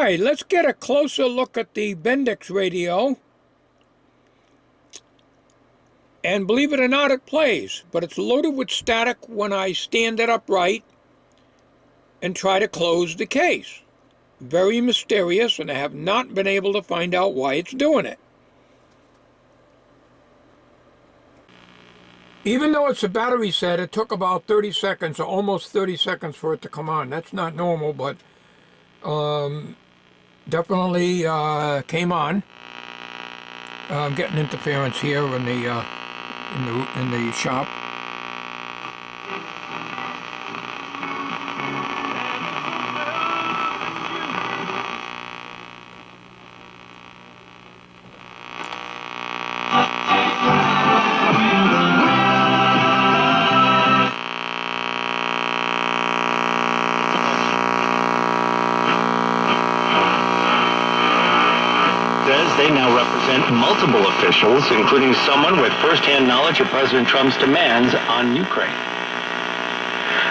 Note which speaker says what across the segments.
Speaker 1: Alright, let's get a closer look at the Bendix radio. And believe it or not, it plays, but it's loaded with static when I stand it upright and try to close the case. Very mysterious, and I have not been able to find out why it's doing it. Even though it's a battery set, it took about 30 seconds, or almost 30 seconds for it to come on. That's not normal, but definitely came on. I'm getting interference here in the shop.
Speaker 2: They now represent multiple officials, including someone with first-hand knowledge of President Trump's demands on Ukraine.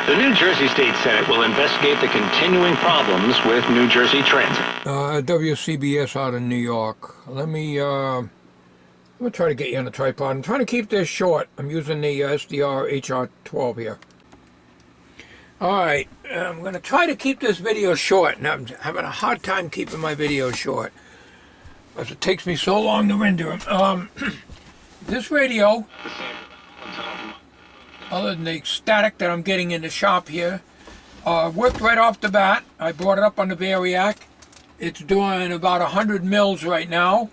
Speaker 2: The New Jersey State Senate will investigate the continuing problems with New Jersey Transit.
Speaker 1: WCBS out in New York. I'm going to try to get you on the tripod. I'm trying to keep this short. I'm using the SDR HR12 here. Alright, I'm going to try to keep this video short, and I'm having a hard time keeping my videos short, because it takes me so long to render them. This radio, other than the static that I'm getting in the shop here, worked right off the bat. I brought it up on the Variac. It's doing about 100 mils right now.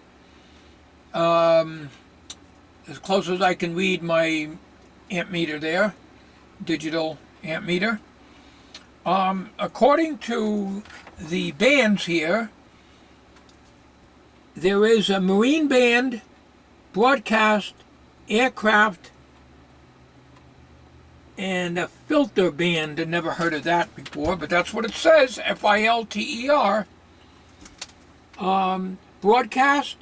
Speaker 1: As close as I can read my amp meter there, digital amp meter. According to the bands here, there is a marine band, broadcast, aircraft, and a filter band. I've never heard of that before, but that's what it says, F-I-L-T-E-R. Broadcast,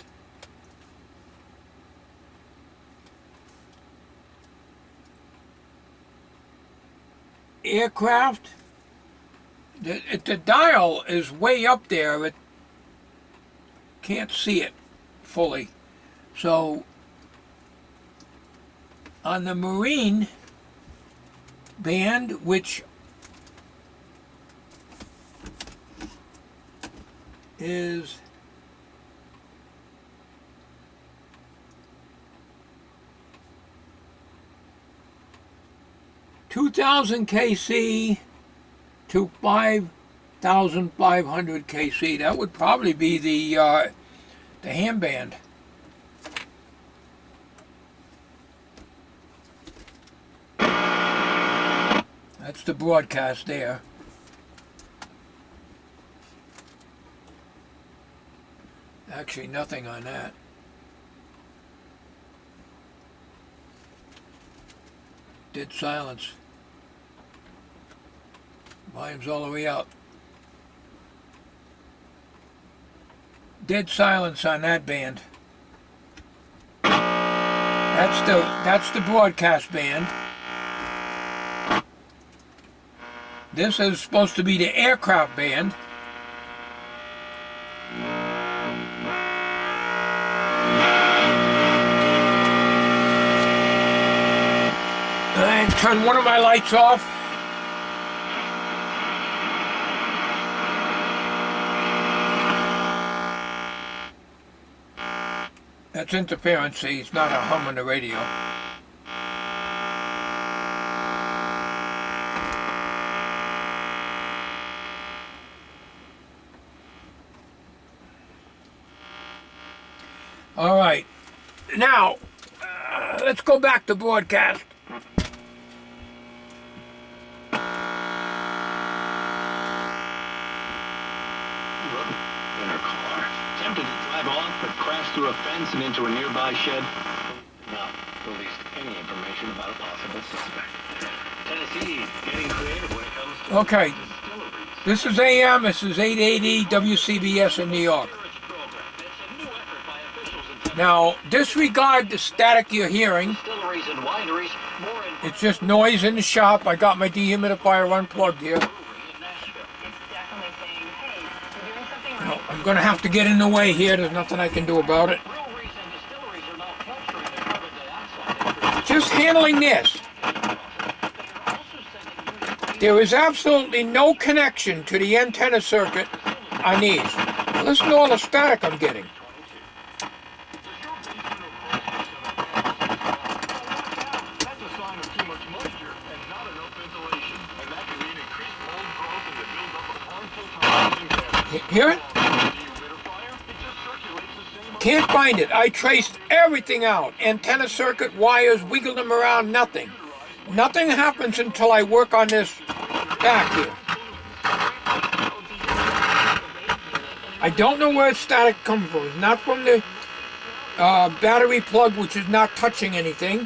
Speaker 1: aircraft. The dial is way up there. It can't see it fully. So on the marine band, which is (2,000 kc to 5,500 kc. That would probably be the ham band. That's the broadcast there. Actually, nothing on that. Dead silence. Volume's all the way up. Dead silence on that band. That's the broadcast band. This is supposed to be the aircraft band. And turn one of my lights off. That's interference. See, it's not a hum on the radio. All right. Now, let's go back to broadcast.
Speaker 2: Through a fence and into a nearby shed. Not released any information about a possible suspect. Tennessee getting creative when it comes to...
Speaker 1: Okay. This is AM. This is 880 WCBS in New York. Now, disregard the static you're hearing. It's just noise in the shop. I got my dehumidifier unplugged here. I'm going to have to get in the way here. There's nothing I can do about it. Just handling this. There is absolutely no connection to the antenna circuit on these. Now listen to all the static I'm getting. Hear it? Can't find it. I traced everything out. Antenna circuit, wires, wiggled them around, nothing. Nothing happens until I work on this back here. I don't know where static comes from. It's not from the battery plug, which is not touching anything.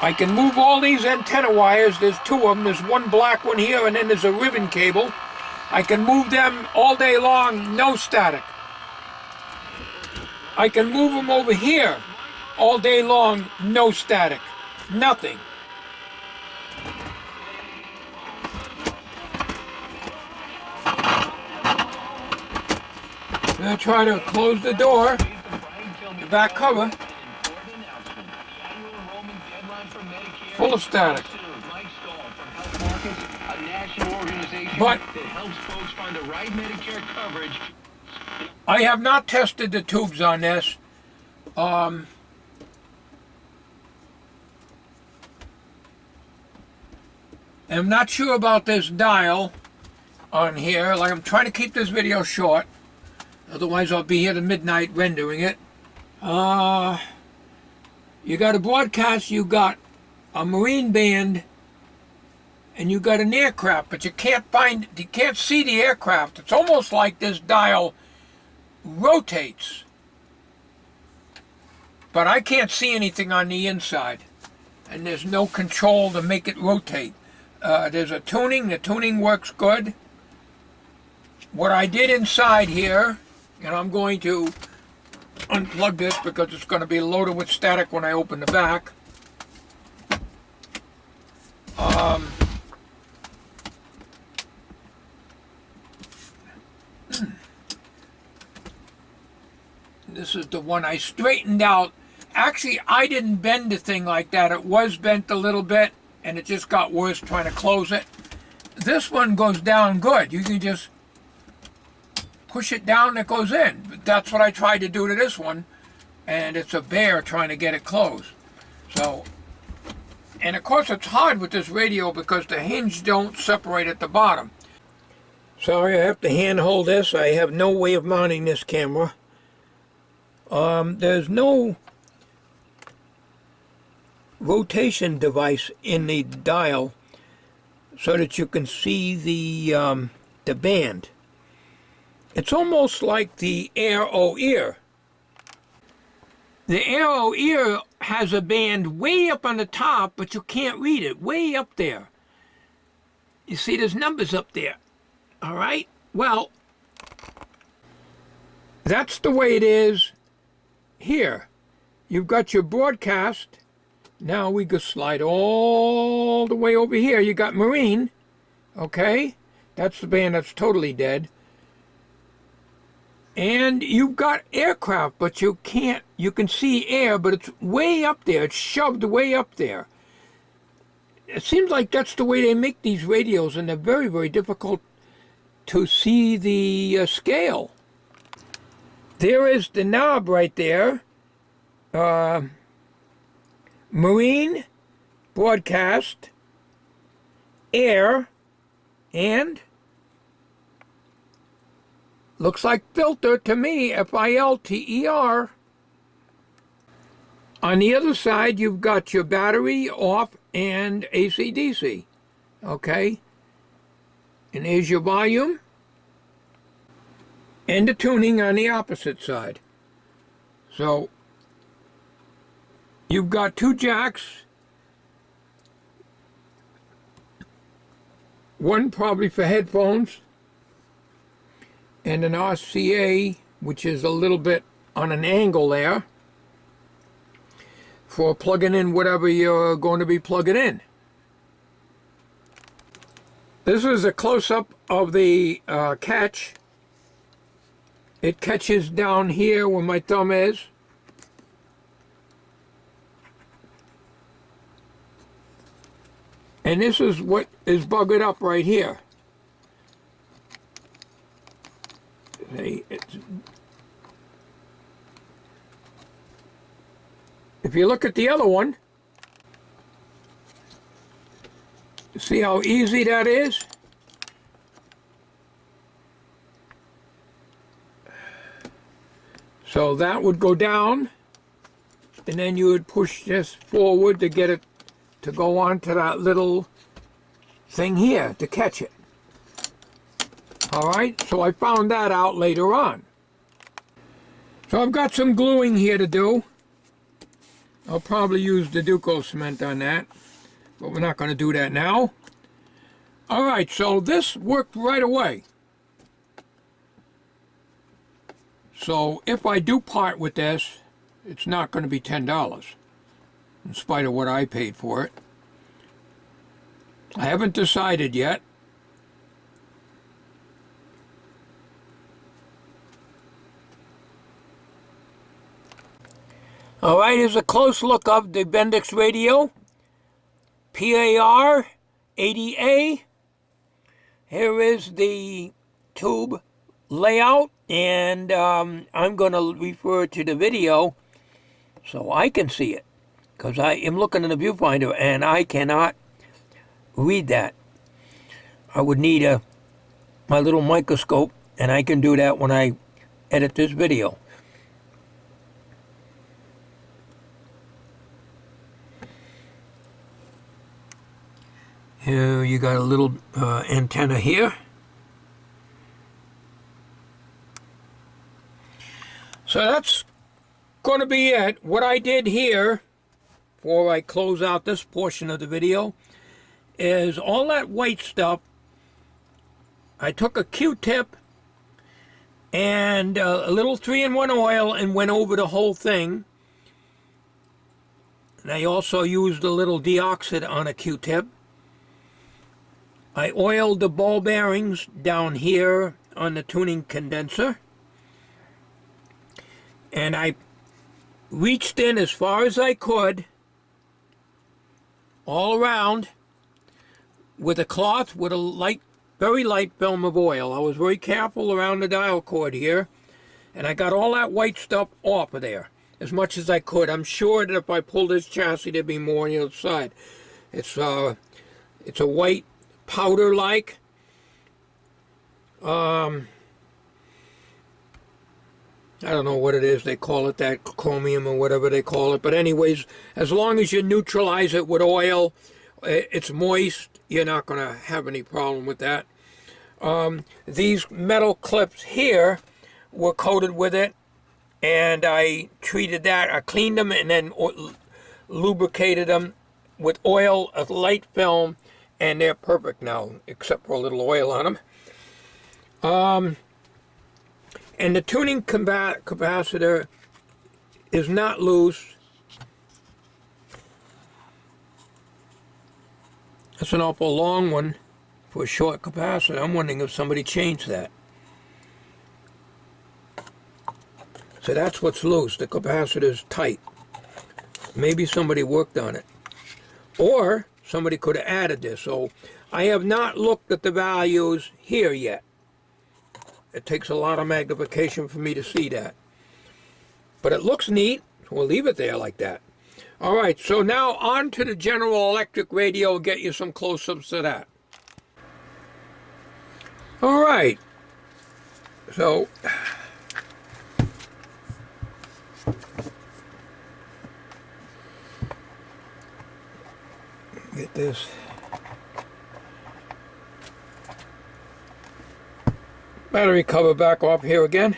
Speaker 1: I can move all these antenna wires. There's two of them. There's one black one here, and then there's a ribbon cable. I can move them all day long, no static. I can move them over here all day long, no static. Nothing. I'm going to try to close the door, the back cover. Full of static. But I have not tested the tubes on this. I'm not sure about this dial on here. Like, I'm trying to keep this video short. Otherwise I'll be here to midnight rendering it. You got a broadcast, you got a marine band, and you got an aircraft, but you can't see the aircraft. It's almost like this dial rotates, but I can't see anything on the inside, and there's no control to make it rotate. There's a tuning. The tuning works good. What I did inside here, and I'm going to unplug this because it's going to be loaded with static when I open the back. This is the one I straightened out. Actually, I didn't bend the thing like that. It was bent a little bit, and it just got worse trying to close it. This one goes down good. You can just push it down and it goes in. But that's what I tried to do to this one, and it's a bear trying to get it closed. So, and of course it's hard with this radio because the hinge don't separate at the bottom. Sorry, I have to hand hold this. I have no way of mounting this camera. There's no rotation device in the dial so that you can see the band. It's almost like the Air-O-Ear. The Air-O-Ear has a band way up on the top, but you can't read it, way up there. You see there's numbers up there, all right? Well, that's the way it is here. You've got your broadcast. Now we can slide all the way over here. You got Marine, okay? That's the band that's totally dead. And you've got aircraft, but you can't, you can see air, but it's way up there. It's shoved way up there. It seems like that's the way they make these radios, and they're very, very difficult to see the scale. There is the knob right there. Marine, broadcast, air, and looks like filter to me, F-I-L-T-E-R. On the other side, you've got your battery off and AC/DC, okay? And here's your volume and the tuning on the opposite side. So you've got two jacks, one probably for headphones, and an RCA, which is a little bit on an angle there, for plugging in whatever you're going to be plugging in. This is a close-up of the catch. It catches down here where my thumb is. And this is what is buggered up right here. If you look at the other one, see how easy that is? So that would go down, and then you would push this forward to get it to go on to that little thing here to catch it. All right, so I found that out later on. So I've got some gluing here to do. I'll probably use the Duco cement on that, but we're not going to do that now. All right, so this worked right away. So if I do part with this, it's not going to be $10, in spite of what I paid for it. I haven't decided yet. All right, here's a close look of the Bendix radio, PAR 80A. Here is the tube layout, and I'm going to refer to the video so I can see it, because I am looking in the viewfinder and I cannot read that. I would need my little microscope, and I can do that when I edit this video. Here you got a little antenna here. So that's going to be it. What I did here, before I close out this portion of the video, is all that white stuff, I took a Q-tip and a little 3-in-1 oil and went over the whole thing. And I also used a little deoxit on a Q-tip. I oiled the ball bearings down here on the tuning condenser. And I reached in as far as I could, all around, with a cloth with a light, very light film of oil. I was very careful around the dial cord here, and I got all that white stuff off of there as much as I could. I'm sure that if I pulled this chassis, there'd be more on the other side. It's a white powder-like. I don't know what it is, they call it that, chromium or whatever they call it. But anyways, as long as you neutralize it with oil, it's moist, you're not going to have any problem with that. These metal clips here were coated with it, and I treated that, I cleaned them and then lubricated them with oil, a light film, and they're perfect now, except for a little oil on them. And the tuning capacitor is not loose. That's an awful long one for a short capacitor. I'm wondering if somebody changed that. So that's what's loose. The capacitor's tight. Maybe somebody worked on it. Or somebody could have added this. So I have not looked at the values here yet. It takes a lot of magnification for me to see that. But it looks neat. We'll leave it there like that. All right, so now on to the General Electric radio. Get you some close-ups of that. All right. So get this. Battery cover back off here again.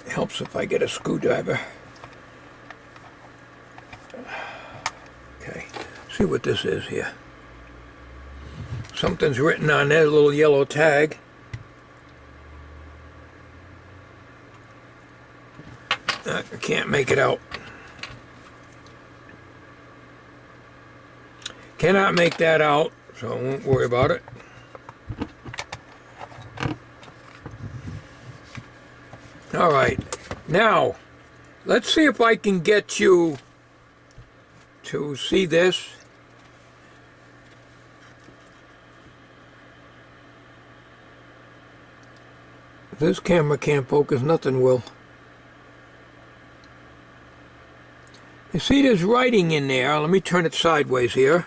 Speaker 1: Helps if I get a screwdriver. Okay, see what this is here. Something's written on there, a little yellow tag. can't make it out. Cannot make that out, so I won't worry about it. All right, now let's see if I can get you to see this. If this camera can't focus, nothing will. You see there's writing in there. Let me turn it sideways here.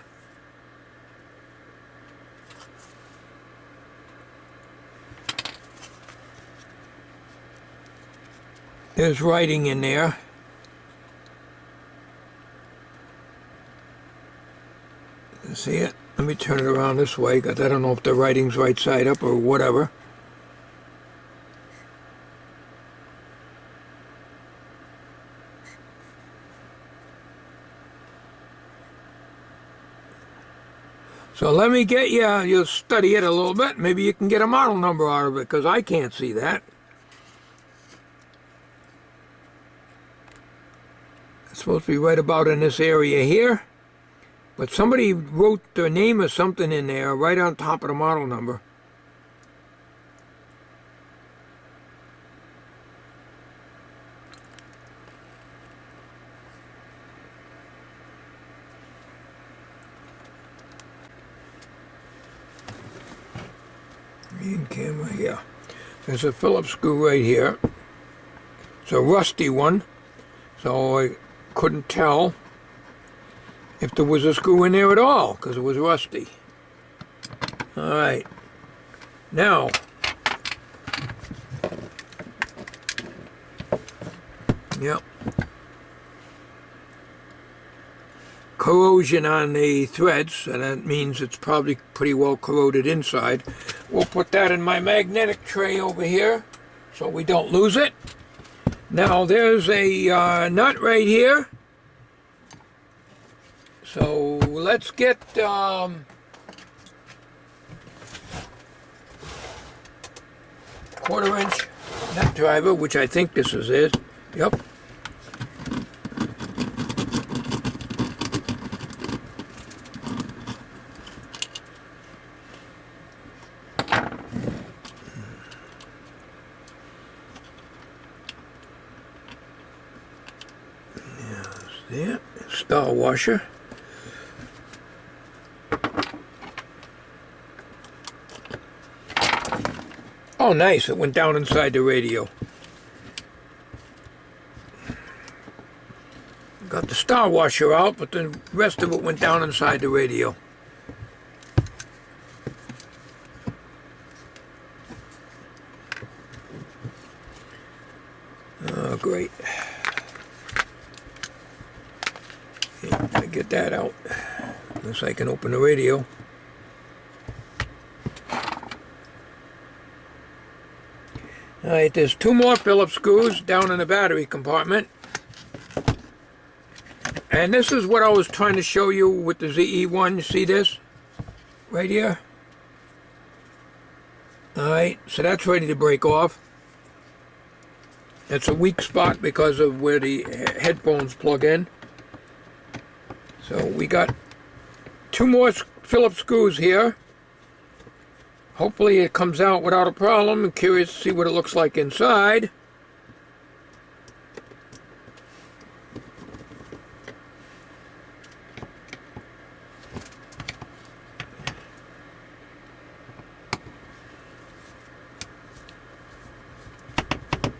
Speaker 1: There's writing in there. You see it? Let me turn it around this way, because I don't know if the writing's right side up or whatever. So let me get you, you'll study it a little bit. Maybe you can get a model number out of it, because I can't see that. It's supposed to be right about in this area here. But somebody wrote their name or something in there right on top of the model number. Main camera here. There's a Phillips screw right here. It's a rusty one, so I couldn't tell if there was a screw in there at all, because it was rusty. All right. Now, yep. Corrosion on the threads, and that means it's probably pretty well corroded inside. We'll put that in my magnetic tray over here so we don't lose it. Now there's a nut right here. So let's get quarter-inch nut driver, which I think this is it. Yep. There, star washer. Oh, nice, it went down inside the radio. Got the star washer out, but the rest of it went down inside the radio. Oh, great. I get that out. Unless I can open the radio. Alright, there's two more Phillips screws down in the battery compartment. And this is what I was trying to show you with the ZE1. You see this? Right here? Alright, so that's ready to break off. It's a weak spot because of where the headphones plug in. So we got two more Phillips screws here. Hopefully it comes out without a problem. I'm curious to see what it looks like inside.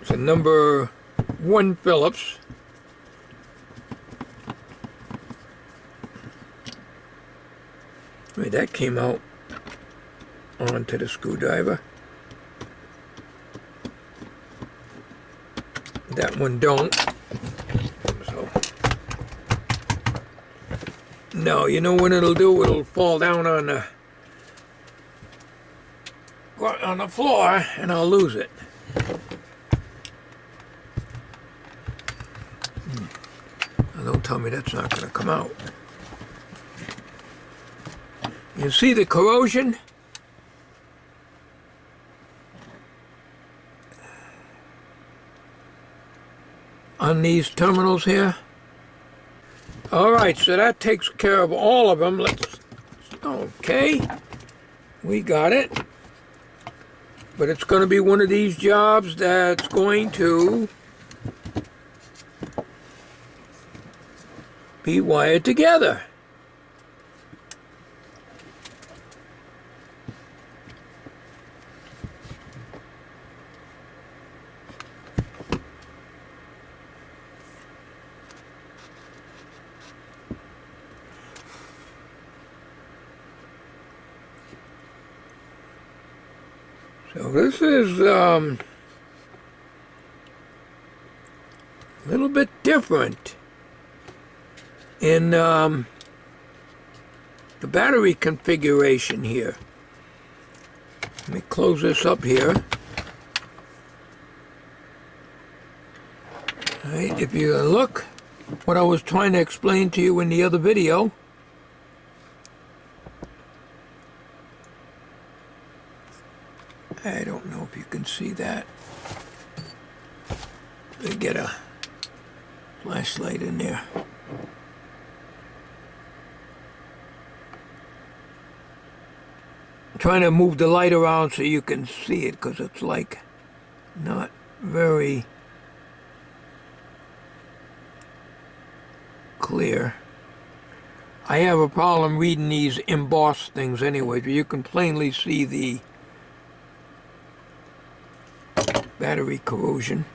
Speaker 1: It's a number 1 Phillips. Wait, that came out onto the screwdriver. That one don't. So no, you know what it'll do? It'll fall down on the floor, and I'll lose it. Now don't tell me that's not going to come out. You see the corrosion? on these terminals here. All right, so that takes care of all of them. Okay, we got it. But it's going to be one of these jobs that's going to be wired together. So this is a little bit different in the battery configuration here. Let me close this up here. All right, if you look, what I was trying to explain to you in the other video, I don't know if you can see that. Let me get a flashlight in there. I'm trying to move the light around so you can see it, because it's like not very clear. I have a problem reading these embossed things anyway, but you can plainly see the battery corrosion.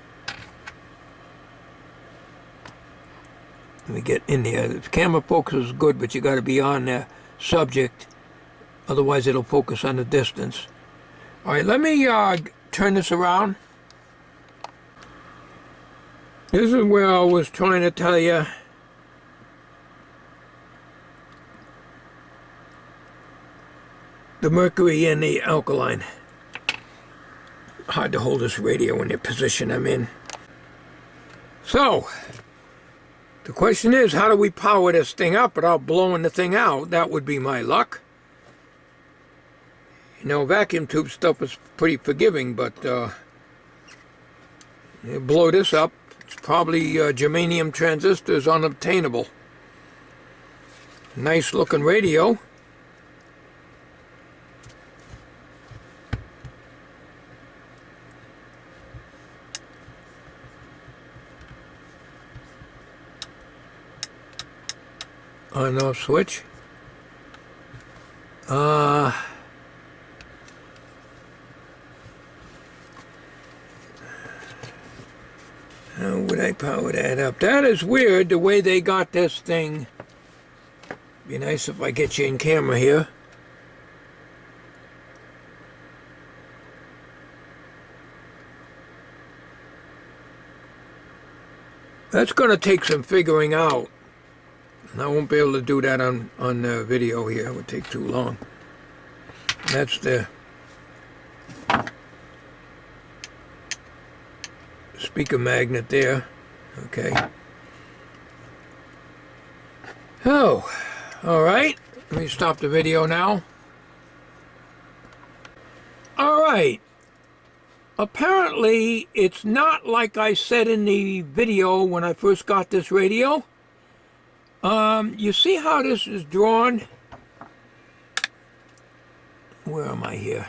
Speaker 1: Let me get in there. The camera focus is good, but you got to be on the subject, otherwise it'll focus on the distance. All right, let me turn this around. This is where I was trying to tell you the mercury and the alkaline. Hard to hold this radio in the position I'm in. So, the question is, how do we power this thing up without blowing the thing out? That would be my luck. You know, vacuum tube stuff is pretty forgiving, but you blow this up, it's probably germanium transistors unobtainable. Nice looking radio. On-off switch. How would I power that up? That is weird, the way they got this thing. Be nice if I get you in camera here. That's going to take some figuring out. And I won't be able to do that on video here. It would take too long. That's the speaker magnet there. Okay. Oh, all right. Let me stop the video now. All right. Apparently, it's not like I said in the video when I first got this radio. You see how this is drawn? Where am I here?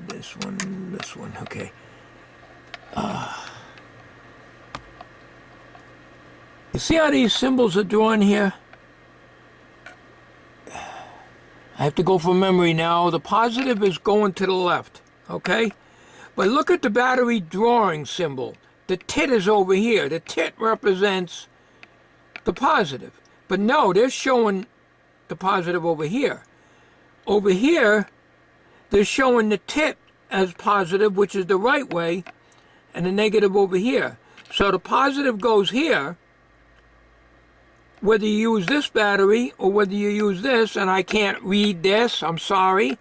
Speaker 1: This one, okay. You see how these symbols are drawn here? I have to go from memory now. The positive is going to the left, okay? But look at the battery drawing symbol. The tit is over here. The tit represents the positive. But no, they're showing the positive over here. Over here, they're showing the tit as positive, which is the right way, and the negative over here. So the positive goes here, whether you use this battery or whether you use this, and I can't read this, I'm sorry.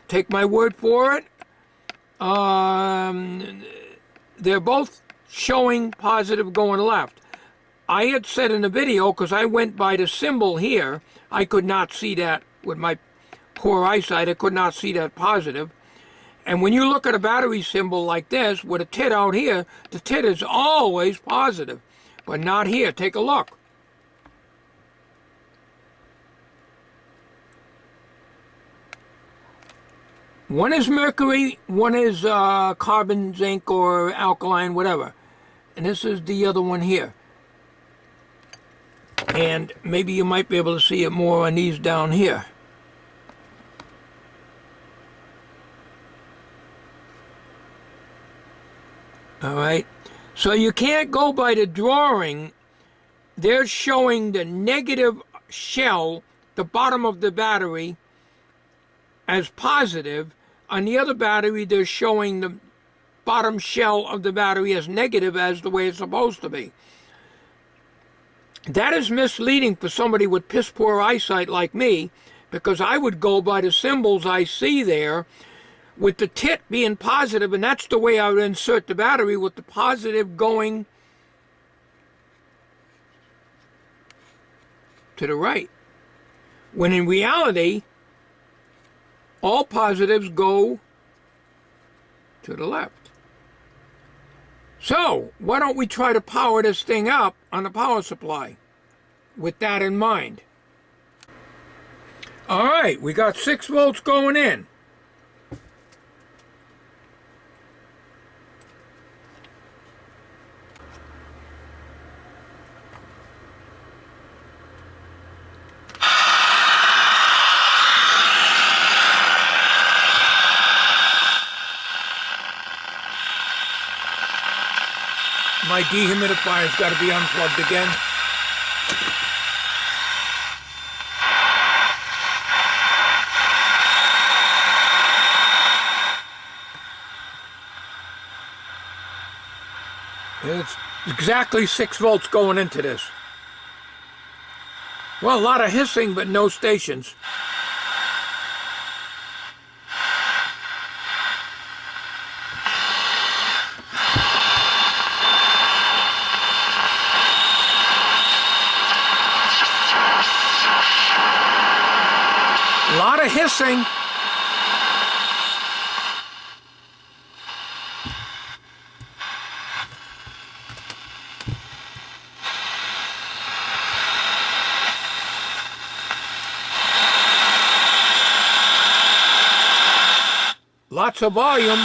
Speaker 1: Take my word for it. They're both showing positive going left. I had said in the video, because I went by the symbol here, I could not see that with my poor eyesight. I could not see that positive. And when you look at a battery symbol like this, with a tit out here, the tit is always positive. but not here. Take a look. One is mercury, one is carbon, zinc, or alkaline, whatever. And this is the other one here. And maybe you might be able to see it more on these down here. All right. So you can't go by the drawing. They're showing the negative shell, the bottom of the battery, as positive. On the other battery, they're showing the bottom shell of the battery as negative, as the way it's supposed to be. That is misleading for somebody with piss poor eyesight like me, because I would go by the symbols I see there, with the tit being positive, and that's the way I would insert the battery, with the positive going to the right. When in reality, all positives go to the left. So, why don't we try to power this thing up on the power supply with that in mind? All right, we got 6 volts going in. My dehumidifier's got to be unplugged again. It's exactly 6 volts going into this. Well, a lot of hissing, but no stations. A lot of hissing. Lots of volume.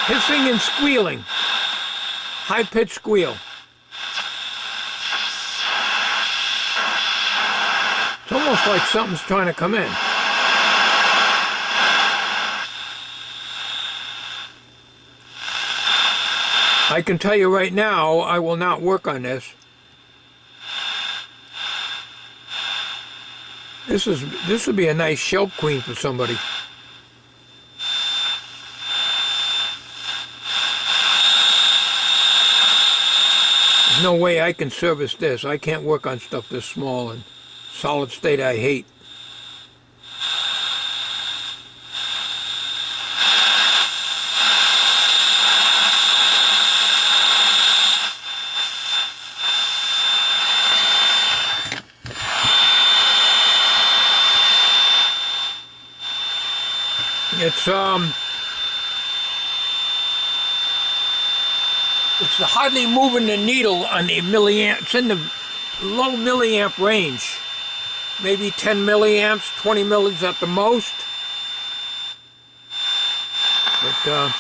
Speaker 1: Hissing and squealing. High-pitched squeal. It's almost like something's trying to come in. I can tell you right now, I will not work on this. This would be a nice shelf queen for somebody. There's no way I can service this. I can't work on stuff this small and solid state I hate. It's hardly moving the needle on the milliamp. It's in the low milliamp range. Maybe 10 milliamps, 20 millis at the most. But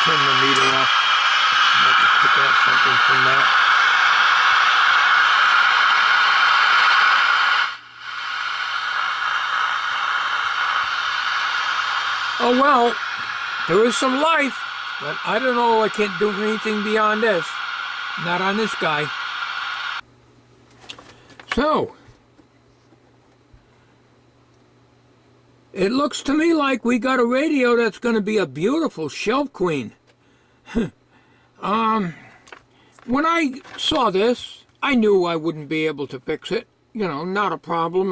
Speaker 1: turn the meter off. I might be picking up something from that. Oh well, there is some life, but I don't know, I can't do anything beyond this. Not on this guy. So, it looks to me like we got a radio that's going to be a beautiful shelf queen. when I saw this, I knew I wouldn't be able to fix it. Not a problem.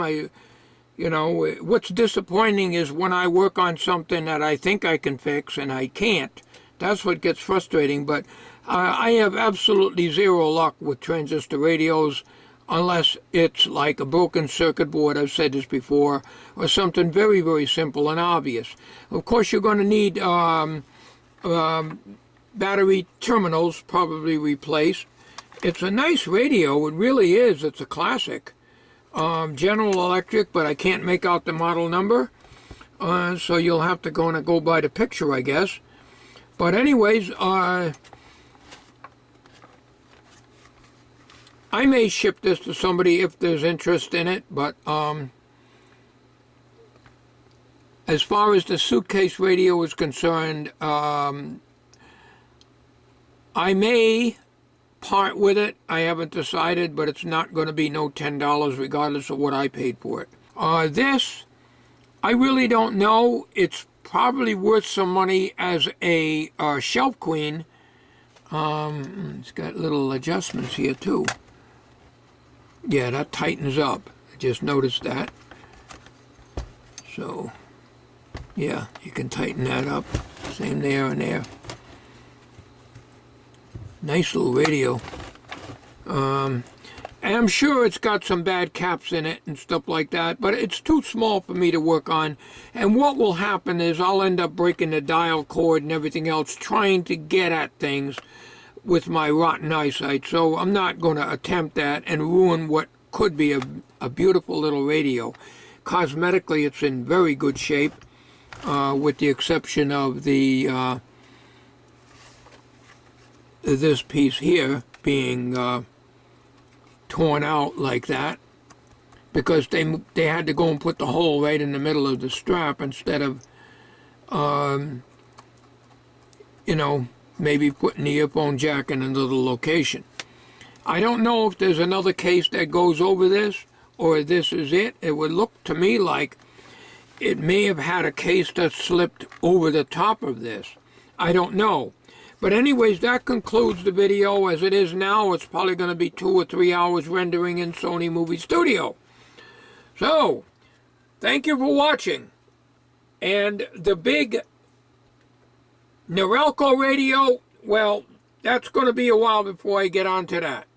Speaker 1: What's disappointing is when I work on something that I think I can fix and I can't. That's what gets frustrating. But I have absolutely zero luck with transistor radios unless it's like a broken circuit board, I've said this before, or something very, very simple and obvious. Of course, you're going to need battery terminals probably replaced. It's a nice radio. It really is. It's a classic. General Electric, but I can't make out the model number. So you'll have to go by the picture, I guess. But anyways, I may ship this to somebody if there's interest in it, but as far as the suitcase radio is concerned, I may part with it. I haven't decided, but it's not going to be no $10 regardless of what I paid for it. This, I really don't know. It's probably worth some money as a shelf queen. It's got little adjustments here too. Yeah, that tightens up. I just noticed that. So, yeah, you can tighten that up. Same there and there. Nice little radio. And I'm sure it's got some bad caps in it and stuff like that, but it's too small for me to work on. And what will happen is I'll end up breaking the dial cord and everything else trying to get at things with my rotten eyesight. So I'm not going to attempt that and ruin what could be a beautiful little radio. Cosmetically, it's in very good shape, with the exception of the this piece here being torn out like that, because they had to go and put the hole right in the middle of the strap instead of maybe putting the earphone jack in another location. I don't know if there's another case that goes over this or this is it. It would look to me like it may have had a case that slipped over the top of this. I don't know. But anyways, that concludes the video. As it is now, it's probably going to be 2 or 3 hours rendering in Sony Movie Studio. So, thank you for watching. And the big Norelco radio, well, that's going to be a while before I get onto that.